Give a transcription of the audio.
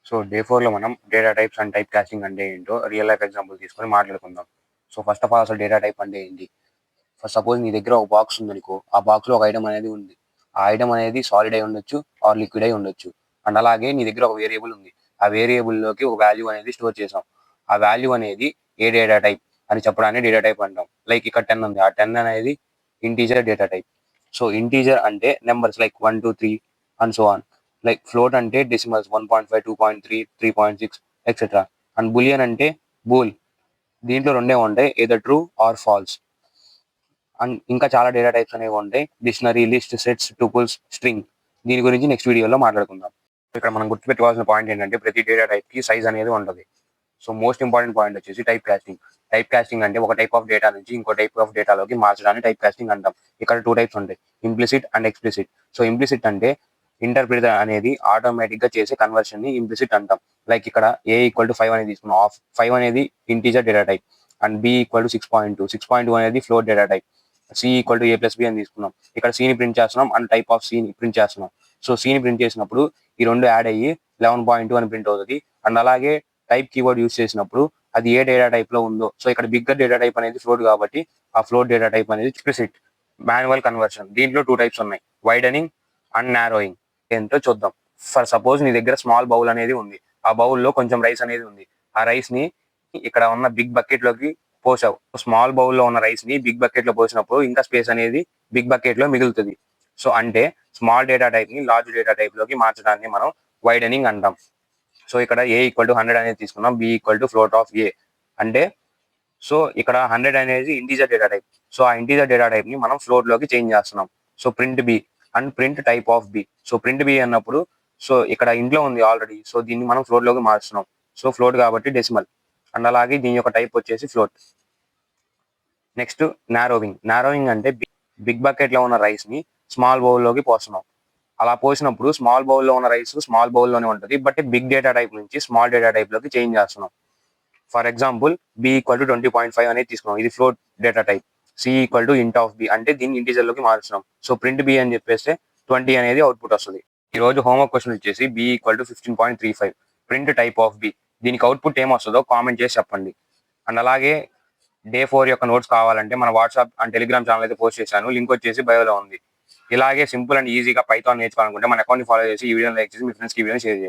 So day 4లో మనం data types and type casting అంటే ఏంటో రియల్ లైఫ్ ఎగ్జాంపుల్ తీసుకొని మాట్లాడుకుందాం. సో ఫస్ట్ ఆఫ్ ఆల్ అసలు డేటా టైప్ అంటే ఏంటి? ఫస్ట్ సపోజ్ నీ దగ్గర ఒక బాక్స్ ఉందనుకో, ఆ బాక్స్‌లో ఒక ఐటెమ్ అనేది ఉంది. ఆ ఐటెమ్ అనేది సాలిడ్ అయి ఉండొచ్చు ఆర్ లిక్విడ్ అయి ఉండొచ్చు. అండ్ అలాగే నీ దగ్గర ఒక వేరియబుల్ ఉంది. ఆ వేరియబుల్‌లోకి ఒక వాల్యూ అనేది స్టోర్ చేసాం. ఆ వాల్యూ అనేది ఏ డేటా టైప్ అని చెప్పడాన్ని డేటా టైప్ అంటాం. లైక్ ఇక్కడ 10 ఉంది. ఆ 10 అనేది integer data type. So integer అంటే numbers like 1, 2, 3 and so on. Like float అంటే డెసిమల్స్ 1.5, 2.3, 3.6 ఎక్సెట్రా. అండ్ బూలియన్ అంటే బూల్. దీంట్లో రెండే ఉంటాయి, either true or false. And ఇంకా చాలా డేటా టైప్స్ అనేవి ఉంటాయి, dictionary, list, sets, tuples, string. దీని గురించి నెక్స్ట్ వీడియోలో మాట్లాడుకుందాం. ఇక్కడ మనం గుర్తుపెట్టుకోవాల్సిన పాయింట్ ఏంటంటే ప్రతి డేటా టైప్ కి సైజ్ అనేది ఉంటుంది. సో మోస్ట్ ఇంపార్టెంట్ పాయింట్ వచ్చేసి టైప్ కాస్టింగ్. టైప్ కాస్టింగ్ అంటే ఒక టైప్ ఆఫ్ డేటా నుంచి ఇంకో టైప్ ఆఫ్ డేటాలోకి మార్చడాన్ని టైప్ కాస్టింగ్ అంటాం. ఇక్కడ 2 టైప్స్ ఉంటాయి, implicit and explicit. So implicit అంటే ఇంటర్ప్రిటర్ అనేది ఆటోమేటిక్ గా చేసే కన్వర్షన్ ని ఇంప్లిసిట్ అంటాం. లైక్ ఇక్కడ A=5 అనేది తీసుకున్నాం. 5 అనేది integer data type and B=6.2. 6.2 అనేది ఫ్లోట్ డేటా టైప్. C=A+B అని తీసుకున్నాం. ఇక్కడ C ని ప్రింట్ చేస్తున్నాం అండ్ టైప్ ఆఫ్ C ని ప్రింట్ చేస్తున్నాం. సో C ని ప్రింట్ చేసినప్పుడు ఈ రెండు యాడ్ అయ్యి 11.2 అని ప్రింట్ అవుతుంది. అండ్ అలాగే టైప్ కీవర్డ్ యూస్ చేసినప్పుడు అది ఏ డేటా టైప్ లో ఉందో, సో ఇక్కడ బిగ్గర్ డేటా టైప్ అనేది ఫ్లోట్ కాబట్టి ఆ ఫ్లోట్ డేటా టైప్ అనేది ఎక్స్ప్లిసిట్. మాన్యువల్ కన్వర్షన్, దీంట్లో 2 టైప్స్ ఉన్నాయి, వైడనింగ్ అండ్ నారోయింగ్. ఏంటో చూద్దాం. ఫర్ సపోజ్ నీ దగ్గర స్మాల్ బౌల్ అనేది ఉంది. ఆ బౌల్లో కొంచెం రైస్ అనేది ఉంది. ఆ రైస్ ని ఇక్కడ ఉన్న బిగ్ బకెట్ లోకి పోసావు. స్మాల్ బౌల్లో ఉన్న రైస్ ని బిగ్ బకెట్ లో పోసినప్పుడు ఇంకా స్పేస్ అనేది బిగ్ బకెట్ లో మిగులుతుంది. సో అంటే స్మాల్ డేటా టైప్ ని లార్జ్ డేటా టైప్ లోకి మార్చడాన్ని మనం వైడనింగ్ అంటాం. సో ఇక్కడ A=100 అనేది తీసుకున్నాం. B=float of A అంటే సో ఇక్కడ 100 అనేది ఇంటీజర్ డేటా టైప్. సో ఆ ఇంటీజర్ డేటా టైప్ ని మనం ఫ్లోట్ లోకి చేంజ్ చేస్తున్నాం. So print B and print type of B. So print B అన్నప్పుడు సో ఇక్కడ ఇంట్లో ఉంది ఆల్రెడీ, సో దీన్ని మనం ఫ్లోట్ లోకి మార్చుతున్నాం. సో ఫ్లోట్ కాబట్టి డెసిమల్. అండ్ అలాగే దీని యొక్క టైప్ వచ్చేసి ఫ్లోట్. నెక్స్ట్ నారోవింగ్. నారోవింగ్ అంటే బిగ్ బకెట్ లో ఉన్న రైస్ ని స్మాల్ బౌల్ లోకి పోస్తున్నాం. అలా పోసినప్పుడు స్మాల్ బౌల్లో ఉన్న రైస్ స్మాల్ బౌల్లోనే ఉంటుంది, బట్ బిగ్ డేటా టైప్ నుంచి స్మాల్ డేటా టైప్ లోకి చేంజ్ చేస్తున్నాం. ఫర్ ఎగ్జాంపుల్ B=20.5 అనేది తీసుకున్నాం. ఇది float data type. C=int of B అంటే దీన్ని ఇంటీజర్ లోకి మార్చున్నాం. సో ప్రింట్ B అని చెప్పేస్తే 20 అనేది అవుట్పుట్ వస్తుంది. ఈ రోజు హోంవర్క్ క్వశ్చన్ వచ్చేసి B=15.35 print type of B. దీనికి అవుట్పుట్ ఏమొస్తుందో కామెంట్ చేసి చెప్పండి. అండ్ అలాగే డే 4 యొక్క నోట్స్ కావాలంటే మన వాట్సాప్ అండ్ టెలిగ్రామ్ ఛానల్ అయితే పోస్ట్ చేశాను, లింక్ వచ్చేసి బయోలో ఉంది. ఇలాగే సింపుల్ అండ్ ఈజీగా పైథాన్ నేర్చుకోవాలనుకుంటే మన అకౌంట్ ని ఫాలో చేసి ఈ వీడియోని లైక్ చేసి మీ ఫ్రెండ్స్కి ఈ వీడియోని షేర్ చేయండి.